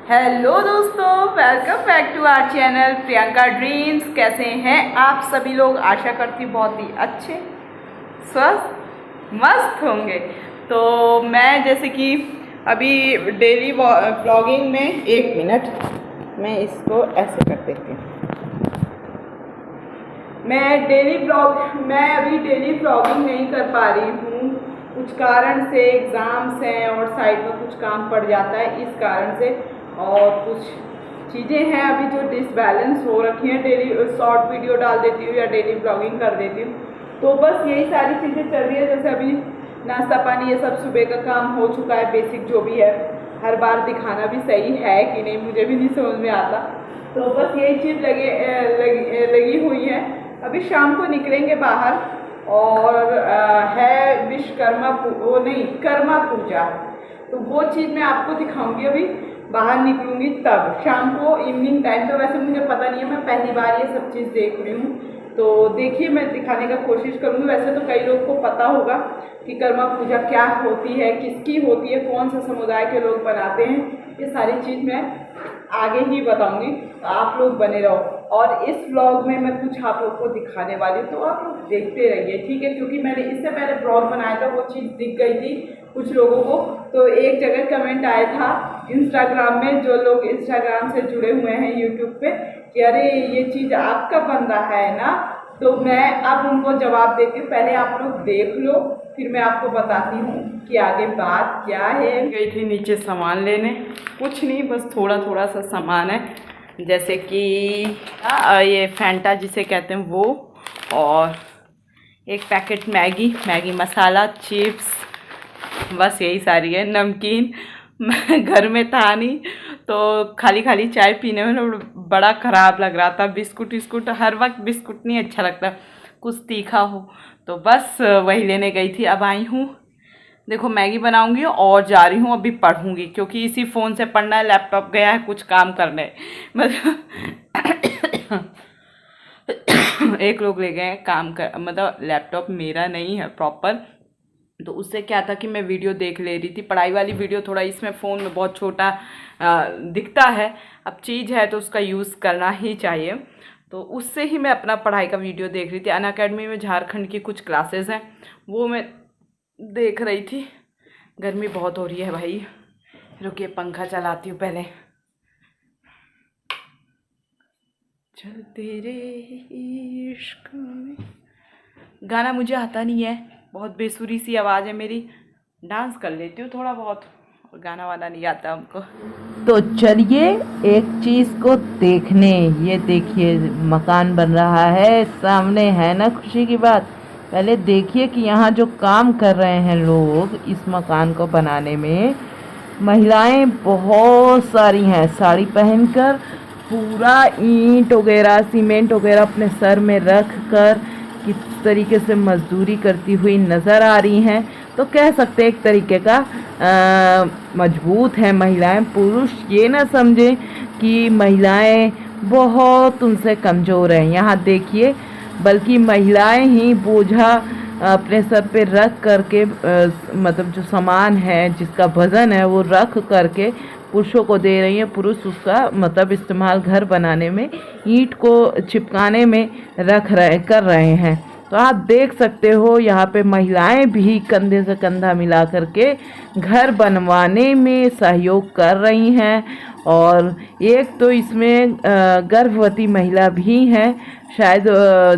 Hello दोस्तों, welcome back to our channel Priyanka dreams. कैसे हैं आप सभी लोग? आशा करती हूँ बहुत ही अच्छे, स्वस्थ, मस्त होंगे। तो मैं जैसे कि अभी डेली व्लॉगिंग में, एक मिनट मैं इसको ऐसे कर देती हूँ। मैं अभी डेली व्लॉगिंग नहीं कर पा रही हूँ, कुछ कारण से। एग्ज़ाम्स हैं और साइड में कुछ काम पड़ जाता है, इस कारण से। और कुछ चीज़ें हैं अभी जो डिसबैलेंस हो रखी हैं। डेली शॉर्ट वीडियो डाल देती हूँ या डेली ब्लॉगिंग कर देती हूँ, तो बस यही सारी चीज़ें चल रही है। जैसे अभी नाश्ता पानी ये सब सुबह का काम हो चुका है, बेसिक जो भी है। हर बार दिखाना भी सही है कि नहीं मुझे भी नहीं समझ में आता, तो बस यही चीज़ लगी हुई है। अभी शाम को निकलेंगे बाहर और है विश्वकर्मा कर्मा पूजा, तो वो चीज़ मैं आपको दिखाऊंगी। अभी बाहर निकलूंगी तब शाम को, इवनिंग टाइम। तो वैसे मुझे पता नहीं है, मैं पहली बार ये सब चीज़ देख रही हूँ, तो देखिए मैं दिखाने का कोशिश करूँगी। वैसे तो कई लोग को पता होगा कि कर्मा पूजा क्या होती है, किसकी होती है, कौन सा समुदाय के लोग बनाते हैं। ये सारी चीज़ मैं आगे ही बताऊंगी, तो आप लोग बने रहो। और इस व्लॉग में मैं कुछ आप लोग को दिखाने वाली हूँ, तो आप लोग देखते रहिए, ठीक है? क्योंकि मैंने इससे पहले व्लॉग बनाया था, वो चीज़ दिख गई थी कुछ लोगों को। तो एक जगह कमेंट आया था इंस्टाग्राम में, जो लोग इंस्टाग्राम से जुड़े हुए हैं यूट्यूब पे, कि अरे ये चीज़ आपका बन रहा है ना। तो मैं अब उनको जवाब देती हूँ। पहले आप लोग देख लो, फिर मैं आपको बताती हूँ कि आगे बात क्या है। गई थी नीचे सामान लेने, कुछ नहीं, बस थोड़ा थोड़ा सा सामान है, जैसे कि ये फैंटा जिसे कहते हैं वो, और एक पैकेट मैगी मसाला, चिप्स, बस यही सारी है। नमकीन घर में था नहीं, तो खाली खाली चाय पीने में बड़ा ख़राब लग रहा था। बिस्कुट हर वक्त बिस्कुट नहीं अच्छा लगता, कुछ तीखा हो, तो बस वही लेने गई थी। अब आई हूँ, देखो मैगी बनाऊंगी और जा रही हूँ अभी पढ़ूंगी, क्योंकि इसी फ़ोन से पढ़ना है। लैपटॉप गया है कुछ काम करने, मतलब एक लोग ले गए हैं काम कर, मतलब लैपटॉप मेरा नहीं है प्रॉपर। तो उससे क्या था कि मैं वीडियो देख ले रही थी, पढ़ाई वाली वीडियो। थोड़ा इसमें फ़ोन में बहुत छोटा दिखता है, अब चीज़ है तो उसका यूज़ करना ही चाहिए। तो उससे ही मैं अपना पढ़ाई का वीडियो देख रही थी। अनअकैडमी में झारखंड की कुछ क्लासेस हैं, वो मैं देख रही थी। गर्मी बहुत हो रही है भाई, रुकिए पंखा चलाती हूँ पहले। चलते रे इश्क में, गाना मुझे आता नहीं है, बहुत बेसुरी सी आवाज़ है मेरी। डांस कर लेती हूँ थोड़ा बहुत, और गाना वाना नहीं आता हमको। तो चलिए एक चीज को देखने, ये देखिए मकान बन रहा है सामने, है ना खुशी की बात। पहले देखिए कि यहाँ जो काम कर रहे हैं लोग इस मकान को बनाने में, महिलाएं बहुत सारी हैं, साड़ी पहनकर पूरा ईंट वगैरह सीमेंट वगैरह अपने सर में रख कर किस तरीके से मजदूरी करती हुई नज़र आ रही हैं। तो कह सकते हैं एक तरीके का मजबूत है महिलाएं। पुरुष ये ना समझें कि महिलाएं बहुत उनसे कमज़ोर हैं। यहाँ देखिए, बल्कि महिलाएं ही बोझा अपने सर पे रख करके मतलब जो सामान है जिसका वज़न है वो रख करके पुरुषों को दे रही हैं। पुरुष उसका मतलब इस्तेमाल घर बनाने में, ईंट को चिपकाने में कर रहे हैं। तो आप देख सकते हो यहाँ पे महिलाएं भी कंधे से कंधा मिला करके घर बनवाने में सहयोग कर रही हैं। और एक तो इसमें गर्भवती महिला भी हैं, शायद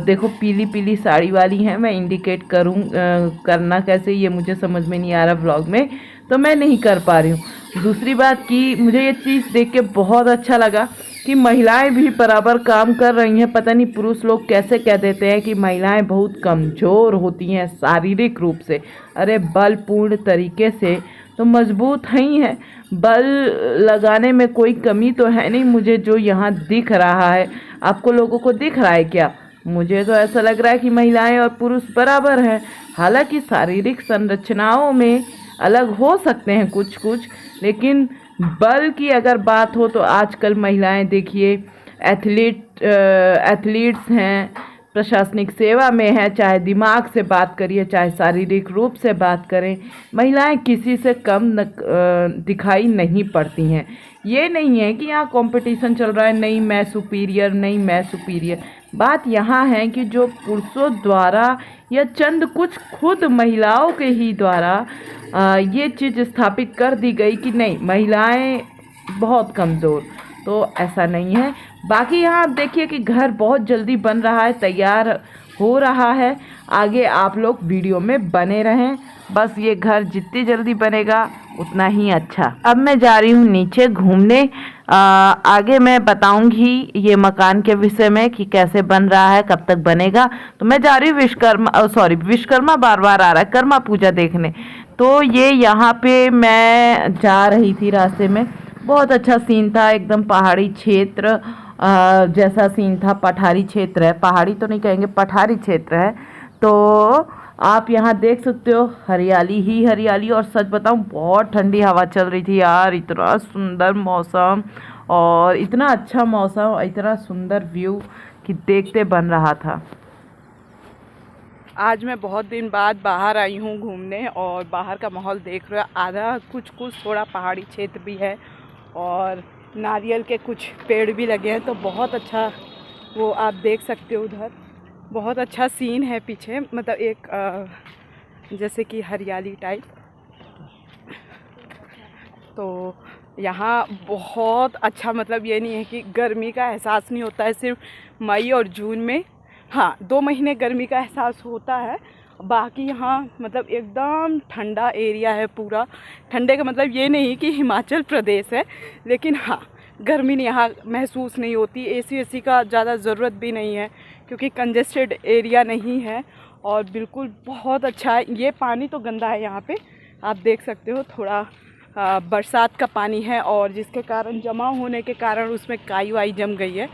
देखो पीली पीली साड़ी वाली हैं। मैं इंडिकेट करना कैसे ये मुझे समझ में नहीं आ रहा व्लॉग में, तो मैं नहीं कर पा रही हूँ। दूसरी बात कि मुझे ये चीज़ देख के बहुत अच्छा लगा कि महिलाएं भी बराबर काम कर रही हैं। पता नहीं पुरुष लोग कैसे कह देते हैं कि महिलाएं बहुत कमज़ोर होती हैं शारीरिक रूप से। अरे बलपूर्ण तरीके से तो मजबूत ही हैं, बल लगाने में कोई कमी तो है नहीं मुझे जो यहाँ दिख रहा है। आपको लोगों को दिख रहा है क्या? मुझे तो ऐसा लग रहा है कि महिलाएं और पुरुष बराबर हैं। हालांकि शारीरिक संरचनाओं में अलग हो सकते हैं कुछ कुछ, लेकिन बल की अगर बात हो तो आजकल महिलाएं देखिए एथलीट्स हैं, प्रशासनिक सेवा में है, चाहे दिमाग से बात करिए, चाहे शारीरिक रूप से बात करें, महिलाएं किसी से कम दिखाई नहीं पड़ती हैं। ये नहीं है कि यहाँ कंपटीशन चल रहा है, नहीं मैं सुपीरियर, नहीं मैं सुपीरियर। बात यहाँ है कि जो पुरुषों द्वारा या चंद कुछ खुद महिलाओं के ही द्वारा ये चीज़ स्थापित कर दी गई कि नहीं महिलाएं बहुत कमज़ोर, तो ऐसा नहीं है। बाकी यहाँ आप देखिए कि घर बहुत जल्दी बन रहा है, तैयार हो रहा है। आगे आप लोग वीडियो में बने रहें, बस ये घर जितनी जल्दी बनेगा उतना ही अच्छा। अब मैं जा रही हूँ नीचे घूमने, आगे मैं बताऊंगी ये मकान के विषय में कि कैसे बन रहा है, कब तक बनेगा। तो मैं जा रही हूँ विश्वकर्मा बार बार आ रहा है, कर्मा पूजा देखने। तो ये यहाँ पे मैं जा रही थी, रास्ते में बहुत अच्छा सीन था, एकदम पहाड़ी क्षेत्र जैसा सीन था। पठारी क्षेत्र है, पहाड़ी तो नहीं कहेंगे, पठारी क्षेत्र है। तो आप यहाँ देख सकते हो हरियाली ही हरियाली, और सच बताऊँ बहुत ठंडी हवा चल रही थी यार। इतना सुंदर मौसम और इतना अच्छा मौसम, इतना सुंदर व्यू कि देखते बन रहा था। आज मैं बहुत दिन बाद बाहर आई हूँ घूमने, और बाहर का माहौल देख रहे हो, आधा कुछ थोड़ा पहाड़ी क्षेत्र भी है और नारियल के कुछ पेड़ भी लगे हैं। तो बहुत अच्छा वो आप देख सकते हो, उधर बहुत अच्छा सीन है पीछे, मतलब एक जैसे कि हरियाली टाइप। तो यहाँ बहुत अच्छा, मतलब ये नहीं है कि गर्मी का एहसास नहीं होता है सिर्फ मई और जून में। हाँ, 2 महीने गर्मी का एहसास होता है, बाकी यहाँ मतलब एकदम ठंडा एरिया है पूरा। ठंडे का मतलब ये नहीं कि हिमाचल प्रदेश है, लेकिन हाँ गर्मी यहाँ महसूस नहीं होती। एसी का ज़्यादा ज़रूरत भी नहीं है क्योंकि कंजेस्टेड एरिया नहीं है, और बिल्कुल बहुत अच्छा है। ये पानी तो गंदा है यहाँ पे, आप देख सकते हो, थोड़ा बरसात का पानी है, और जिसके कारण जमा होने के कारण उसमें काई वाई जम गई है।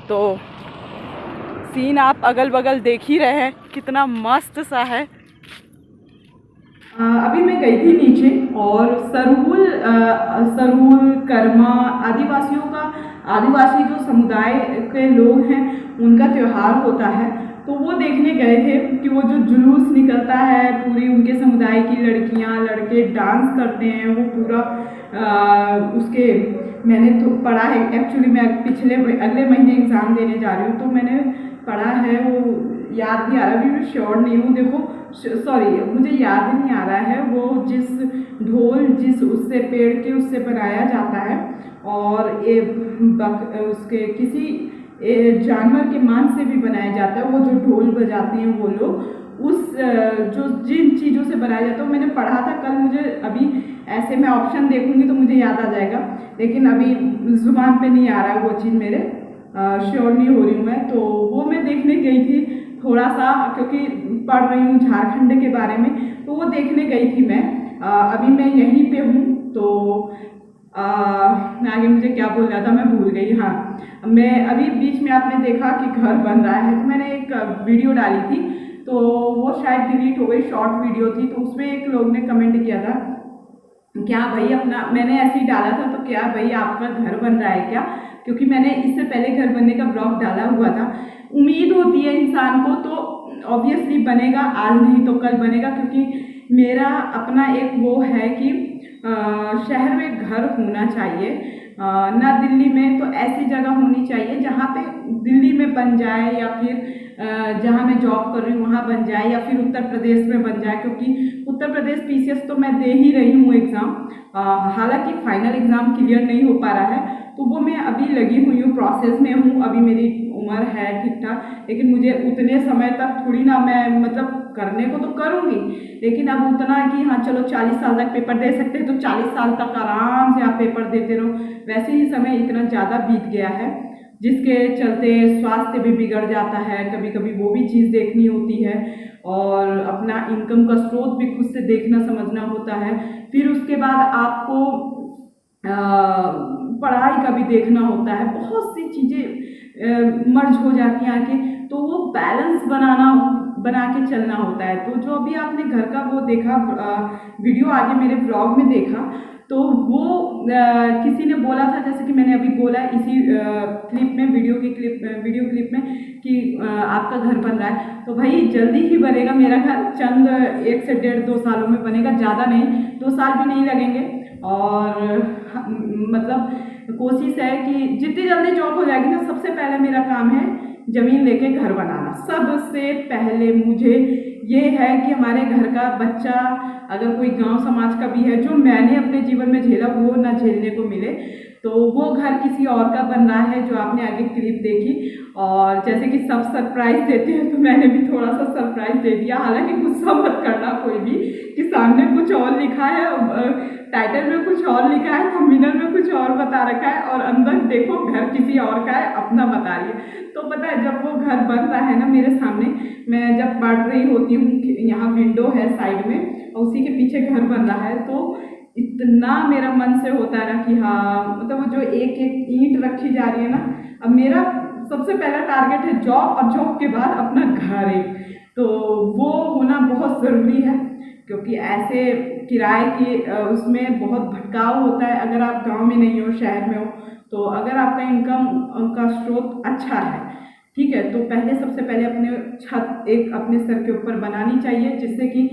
तो सीन आप अगल बगल देख ही रहे हैं, कितना मस्त सा है। अभी मैं गई थी नीचे, और सरूल कर्मा आदिवासी जो समुदाय के लोग हैं उनका त्यौहार होता है। तो वो देखने गए थे कि वो जो जुलूस निकलता है, पूरी उनके समुदाय की लड़कियां लड़के डांस करते हैं, वो पूरा उसके मैंने तो पढ़ा है। एक्चुअली मैं अगले महीने एग्ज़ाम देने जा रही हूँ, तो मैंने पढ़ा है, वो याद नहीं आ रहा, अभी मैं श्योर नहीं हूँ। देखो सॉरी, मुझे याद नहीं आ रहा है। वो जिस उससे पेड़ के उससे बनाया जाता है, और उसके किसी जानवर के मांस से भी बनाया जाता है। वो जो ढोल बजाते हैं वो लोग, जो जिन चीज़ों से बनाया जाता है मैंने पढ़ा था कल। मुझे अभी ऐसे मैं ऑप्शन देखूंगी तो मुझे याद आ जाएगा, लेकिन अभी जुबान पे नहीं आ रहा है वो चीज़, मेरे श्योर नहीं हो रही हूँ मैं। तो वो मैं देखने गई थी थोड़ा सा, क्योंकि पढ़ रही हूँ झारखंड के बारे में, तो वो देखने गई थी मैं। अभी मैं यहीं पे हूँ। तो आगे मुझे क्या बोल रहा था मैं भूल गई। हाँ, मैं अभी बीच में आपने देखा कि घर बन रहा है, तो मैंने एक वीडियो डाली थी, तो वो शायद डिलीट हो गई, शॉर्ट वीडियो थी। तो उसमें एक लोग ने कमेंट किया था, क्या भाई अपना, मैंने ऐसे ही डाला था, तो क्या भाई आपका घर बन रहा है क्या? क्योंकि मैंने इससे पहले घर बनने का ब्लॉग डाला हुआ था। उम्मीद होती है इंसान को, तो ऑब्वियसली बनेगा, आज नहीं तो कल बनेगा। क्योंकि मेरा अपना एक वो है कि शहर में घर होना चाहिए, ना दिल्ली में, तो ऐसी जगह होनी चाहिए जहाँ पे दिल्ली में बन जाए, या फिर जहाँ मैं जॉब कर रही हूँ वहाँ बन जाए, या फिर उत्तर प्रदेश में बन जाए। क्योंकि उत्तर प्रदेश पीसीएस तो मैं दे ही रही हूँ एग्ज़ाम, हालांकि फाइनल एग्ज़ाम क्लियर नहीं हो पा रहा है, तो वो मैं अभी लगी हुई हूँ, प्रोसेस में हूँ। अभी मेरी उम्र है ठीक ठाक, लेकिन मुझे उतने समय तक थोड़ी ना, मैं मतलब करने को तो करूँगी, लेकिन अब उतना कि हाँ चलो 40 साल तक पेपर दे सकते हैं, तो 40 साल तक आराम से आप पेपर देते रहो। वैसे ही समय इतना ज़्यादा बीत गया है, जिसके चलते स्वास्थ्य भी बिगड़ जाता है, कभी कभी वो भी चीज़ देखनी होती है, और अपना इनकम का स्रोत भी खुद से देखना समझना होता है। फिर उसके बाद आपको पढ़ाई का भी देखना होता है, बहुत सी चीज़ें मर्ज हो जाती हैं आके, तो वो बैलेंस बना के चलना होता है। तो जो अभी आपने घर का वो देखा वीडियो, आगे मेरे ब्लॉग में देखा, तो वो किसी ने बोला था, जैसे कि मैंने मैंने अभी बोला इसी क्लिप में, वीडियो क्लिप में कि आपका घर बन रहा है, तो भाई जल्दी ही बनेगा मेरा घर। चंद 1 से 1.5-2 सालों में बनेगा, ज़्यादा नहीं, 2 साल भी नहीं लगेंगे। और मतलब कोशिश है कि जितनी जल्दी जॉब हो जाएगी ना, सबसे पहले मेरा काम है ज़मीन लेके घर बनाना। सबसे पहले मुझे ये है कि हमारे घर का बच्चा, अगर कोई गांव समाज का भी है, जो मैंने अपने जीवन में झेला वो ना झेलने को मिले, तो वो घर किसी और का बन रहा है, जो आपने आगे क्लिप देखी। और जैसे कि सब सरप्राइज देते हैं, तो मैंने भी थोड़ा सा सरप्राइज दे दिया। हालांकि गुस्सा मत करना कोई भी कि सामने कुछ और लिखा है, टाइटल में कुछ और लिखा है, थंबनेल में कुछ और बता रखा है, और अंदर देखो घर किसी और का है, अपना बता रही है। तो पता है जब वो घर बन रहा है ना मेरे सामने, मैं जब पढ़ रही होती हूँ, यहाँ विंडो है साइड में और उसी के पीछे घर बन रहा है, तो इतना मेरा मन से होता है ना कि हाँ, मतलब वो जो एक एक ईंट रखी जा रही है ना, अब मेरा सबसे पहला टारगेट है जॉब, और जॉब के बाद अपना घर एक, तो वो होना बहुत ज़रूरी है। क्योंकि ऐसे किराए की उसमें बहुत भटकाव होता है। अगर आप गांव में नहीं हो, शहर में हो, तो अगर आपका इनकम का स्रोत अच्छा है, ठीक है, तो पहले सबसे पहले अपने छत एक अपने सर के ऊपर बनानी चाहिए, जिससे कि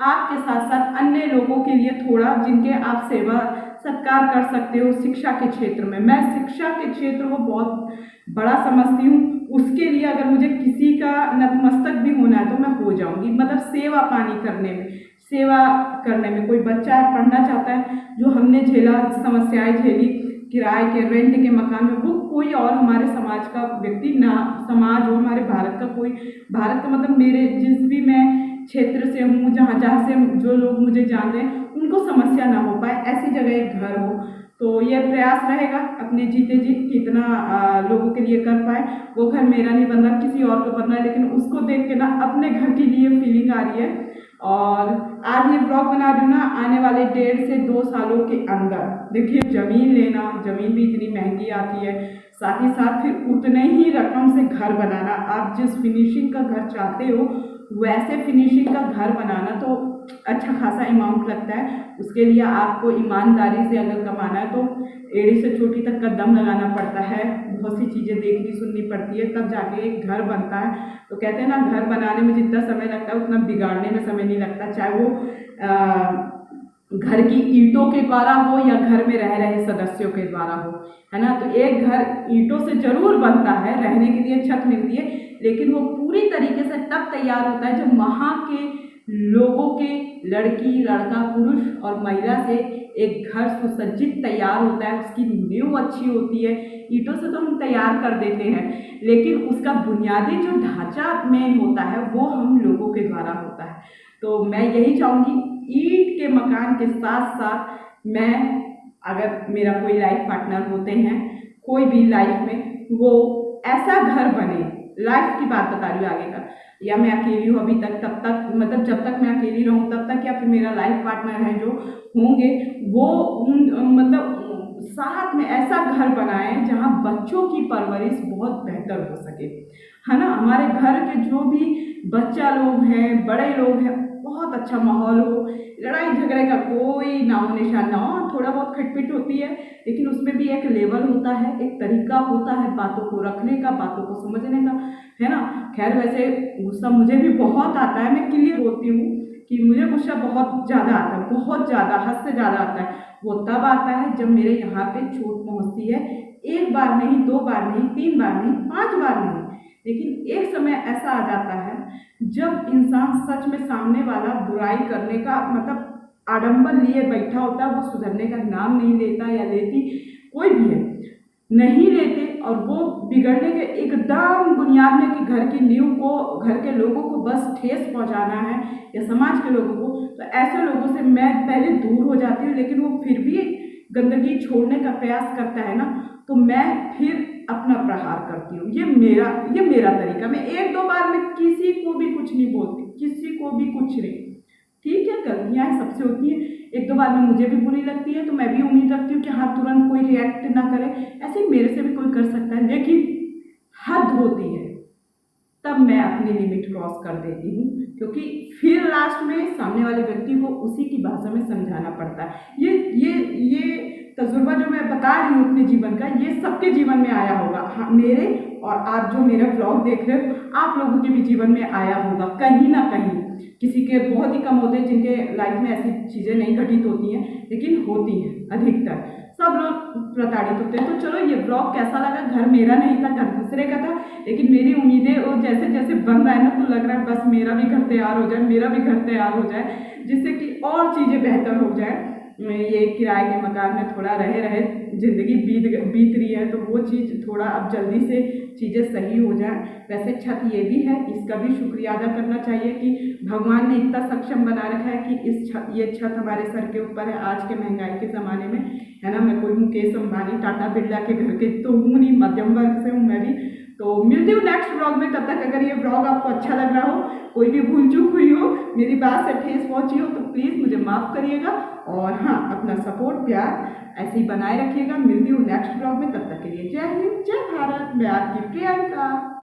आपके साथ साथ अन्य लोगों के लिए थोड़ा, जिनके आप सेवा सत्कार कर सकते हो। शिक्षा के क्षेत्र में, मैं शिक्षा के क्षेत्र को बहुत बड़ा समझती हूँ। उसके लिए अगर मुझे किसी का नतमस्तक भी होना है तो मैं हो जाऊंगी। मतलब सेवा पानी करने में, सेवा करने में, कोई बच्चा है पढ़ना चाहता है, जो हमने झेला, समस्याएं झेली किराए के, रेंट के मकान में, वो कोई और हमारे समाज का व्यक्ति ना, समाज हो हमारे भारत का कोई, भारत का मतलब मेरे जिस भी मैं क्षेत्र से हूँ, जहाँ से जो लोग मुझे जान रहे हैं, उनको समस्या ना हो पाए, ऐसी जगह एक घर हो। तो ये प्रयास रहेगा अपने जीते जी कितना लोगों के लिए कर पाए। वो घर मेरा नहीं बन रहा, किसी और का बन रहा है, लेकिन उसको देख के ना अपने घर के लिए फीलिंग आ रही है। और आज ये ब्लॉग बना रही हूँ ना, आने वाले 1.5 से 2 सालों के अंदर, देखिए ज़मीन लेना, ज़मीन भी इतनी महंगी आती है, साथ ही साथ फिर उतने ही रकम से घर बनाना। आप जिस फिनिशिंग का घर चाहते हो वैसे फिनिशिंग का घर बनाना तो अच्छा खासा अमाउंट लगता है। उसके लिए आपको ईमानदारी से अगर कमाना है तो एड़ी से चोटी तक का दम लगाना पड़ता है, बहुत सी चीज़ें देखनी सुननी पड़ती है, तब जाके एक घर बनता है। तो कहते हैं ना, घर बनाने में जितना समय लगता है उतना बिगाड़ने में समय नहीं लगता, चाहे वो घर की ईंटों के द्वारा हो या घर में रह रहे सदस्यों के द्वारा हो, है ना। तो एक घर ईंटों से जरूर बनता है, रहने के लिए छत मिलती है, लेकिन वो पूरी तरीके से तब तैयार होता है जब वहाँ के लोगों के, लड़की लड़का पुरुष और महिला से एक घर सुसज्जित तैयार होता है, उसकी नींव अच्छी होती है। ईंटों से तो हम तैयार कर देते हैं, लेकिन उसका बुनियादी जो ढांचा मेन होता है वो हम लोगों के द्वारा होता है। तो मैं यही चाहूँगी, ईंट के मकान के साथ साथ मैं, अगर मेरा कोई लाइफ पार्टनर होते हैं, कोई भी लाइफ में, वो ऐसा घर बने, लाइफ की बात बता रही हूँ आगे का, या मैं अकेली हूँ अभी तक, तब तक मतलब जब तक मैं अकेली रहूँ तब तक, या फिर मेरा लाइफ पार्टनर है जो होंगे, वो मतलब साथ में ऐसा घर बनाएं जहाँ बच्चों की परवरिश बहुत बेहतर हो सके, है ना। हमारे घर के जो भी बच्चा लोग हैं, बड़े लोग हैं, बहुत अच्छा माहौल हो, लड़ाई झगड़े का कोई नामो निशान ना हो। थोड़ा बहुत खटपिट होती है, लेकिन उसमें भी एक लेवल होता है, एक तरीका होता है बातों को रखने का, बातों को समझने का, है ना। खैर वैसे गुस्सा मुझे भी बहुत आता है, मैं क्लियर होती हूँ कि मुझे गुस्सा बहुत ज़्यादा आता है, बहुत ज़्यादा, हद से ज़्यादा आता है। वो तब आता है जब मेरे यहाँ पे चोट पहुँचती है, 1 बार नहीं, 2 बार नहीं, 3 बार नहीं, 5 बार नहीं, लेकिन एक समय ऐसा आ जाता है जब इंसान सच में सामने वाला बुराई करने का मतलब आडंबर लिए बैठा होता है, वो सुधरने का नाम नहीं लेता या लेती, कोई भी है नहीं लेते, और वो बिगड़ने के एकदम बुनियाद में कि घर की नींव को, घर के लोगों को बस ठेस पहुंचाना है या समाज के लोगों को, तो ऐसे लोगों से मैं पहले दूर हो जाती हूँ। लेकिन वो फिर भी गंदगी छोड़ने का प्रयास करता है ना, तो मैं फिर अपना प्रहार करती हूँ। ये मेरा तरीका। मैं 1-2 बार में किसी को भी कुछ नहीं बोलती, किसी को भी कुछ नहीं, ठीक है, गलतियाँ सबसे होती हैं। 1-2 बार में मुझे भी बुरी लगती है, तो मैं भी उम्मीद रखती हूँ कि हाँ तुरंत कोई रिएक्ट ना करे, ऐसे ही मेरे से भी कोई कर सकता है, लेकिन हद होती है तब मैं अपनी लिमिट क्रॉस कर देती हूँ, क्योंकि फिर लास्ट में सामने वाले व्यक्ति को उसी की भाषा में समझाना पड़ता है। ये तजुर्बा जो मैं बता रही हूँ अपने जीवन का, ये सबके जीवन में आया होगा। हाँ, मेरे और आप जो मेरा ब्लॉग देख रहे हो, आप लोगों के भी जीवन में आया होगा कहीं ना कहीं। किसी के बहुत ही कम होते हैं जिनके लाइफ में ऐसी चीज़ें नहीं घटित होती हैं, लेकिन होती हैं अधिकतर। सब लोग प्रताड़ित होते हैं। तो चलो, ये ब्लॉग कैसा लगा? घर मेरा नहीं था, घर दूसरे का था, लेकिन मेरी उम्मीदें और जैसे जैसे बन रहा है ना, तो लग रहा है बस मेरा भी घर तैयार हो जाए, मेरा भी घर तैयार हो जाए, जिससे कि और चीज़ें बेहतर हो जाए। ये किराए के मकान में थोड़ा रहे ज़िंदगी बीत रही है, तो वो चीज़ थोड़ा अब जल्दी से चीज़ें सही हो जाए। वैसे छत ये भी है, इसका भी शुक्रिया अदा करना चाहिए कि भगवान ने इतना सक्षम बना रखा है कि ये छत हमारे सर के ऊपर है आज के महंगाई के ज़माने में, है ना। मैं कोई मुकेश अंबानी, टाटा बिरला के घर के तो हूँ नहीं, मध्यम वर्ग से हूँ मैं भी। तो मिलती हूँ नेक्स्ट ब्लॉग में। तब तक अगर ये ब्लॉग आपको अच्छा लग रहा हो, कोई भी भूल चूक हुई हो, मेरी बात से ठेस पहुंची हो, तो प्लीज़ मुझे माफ़ करिएगा। और हाँ, अपना सपोर्ट प्यार ऐसे ही बनाए रखिएगा। मिलती हूँ नेक्स्ट ब्लॉग में, तब तक के लिए जय हिंद, जय भारत। मैं आपकी प्रियंका।